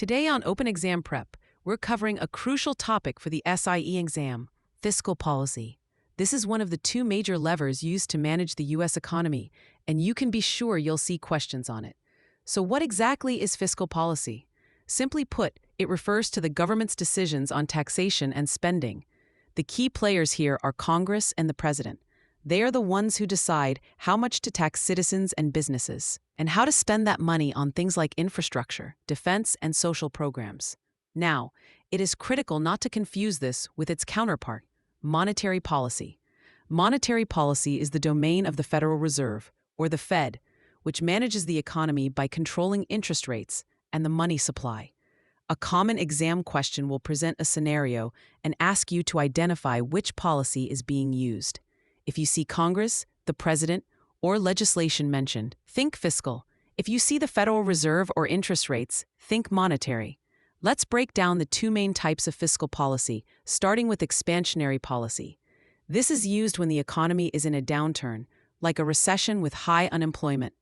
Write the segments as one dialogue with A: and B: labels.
A: Today on Open Exam Prep, we're covering a crucial topic for the SIE exam: fiscal policy. This is one of the two major levers used to manage the U.S. economy, and you can be sure you'll see questions on it. So what exactly is fiscal policy? Simply put, it refers to the government's decisions on taxation and spending. The key players here are Congress and the President. They are the ones who decide how much to tax citizens and businesses, and how to spend that money on things like infrastructure, defense, and social programs. Now, it is critical not to confuse this with its counterpart, monetary policy. Monetary policy is the domain of the Federal Reserve, or the Fed, which manages the economy by controlling interest rates and the money supply. A common exam question will present a scenario and ask you to identify which policy is being used. If you see Congress, the President, or legislation mentioned, think fiscal. If you see the Federal Reserve or interest rates, think monetary. Let's break down the two main types of fiscal policy, starting with expansionary policy. This is used when the economy is in a downturn, like a recession with high unemployment.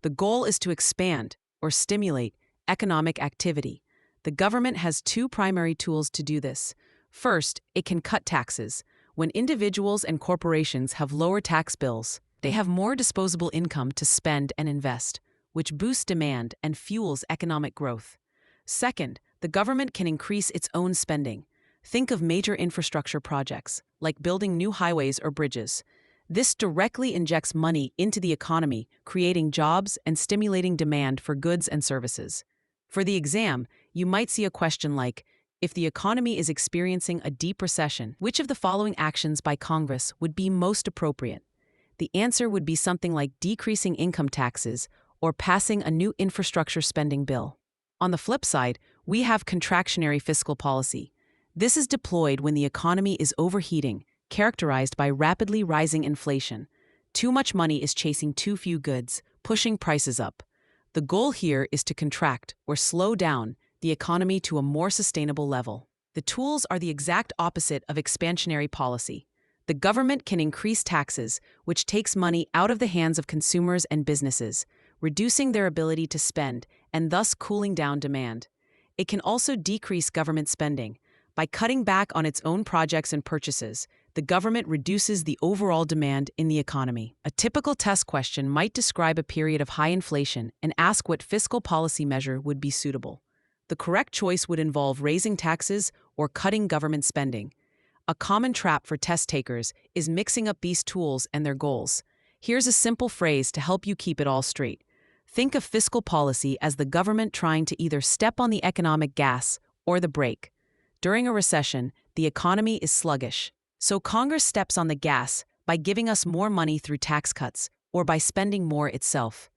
A: The goal is to expand, or stimulate, economic activity. The government has two primary tools to do this. First, it can cut taxes. When individuals and corporations have lower tax bills, they have more disposable income to spend and invest, which boosts demand and fuels economic growth. Second, the government can increase its own spending. Think of major infrastructure projects, like building new highways or bridges. This directly injects money into the economy, creating jobs and stimulating demand for goods and services. For the exam, you might see a question like, if the economy is experiencing a deep recession, which of the following actions by Congress would be most appropriate? The answer would be something like decreasing income taxes or passing a new infrastructure spending bill. On the flip side, we have contractionary fiscal policy. This is deployed when the economy is overheating, characterized by rapidly rising inflation. Too much money is chasing too few goods, pushing prices up. The goal here is to contract or slow down the economy to a more sustainable level. The tools are the exact opposite of expansionary policy. The government can increase taxes, which takes money out of the hands of consumers and businesses, reducing their ability to spend and thus cooling down demand. It can also decrease government spending. By cutting back on its own projects and purchases, the government reduces the overall demand in the economy. A typical test question might describe a period of high inflation and ask what fiscal policy measure would be suitable. The correct choice would involve raising taxes or cutting government spending. A common trap for test takers is mixing up these tools and their goals. Here's a simple phrase to help you keep it all straight. Think of fiscal policy as the government trying to either step on the economic gas or the brake. During a recession, the economy is sluggish. So Congress steps on the gas by giving us more money through tax cuts or by spending more itself.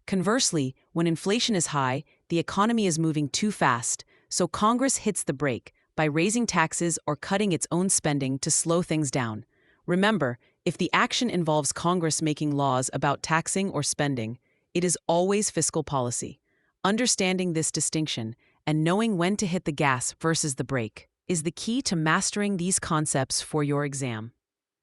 A: Conversely, when inflation is high, the economy is moving too fast, so Congress hits the brake by raising taxes or cutting its own spending to slow things down. Remember, if the action involves Congress making laws about taxing or spending, it is always fiscal policy. Understanding this distinction and knowing when to hit the gas versus the brake is the key to mastering these concepts for your exam.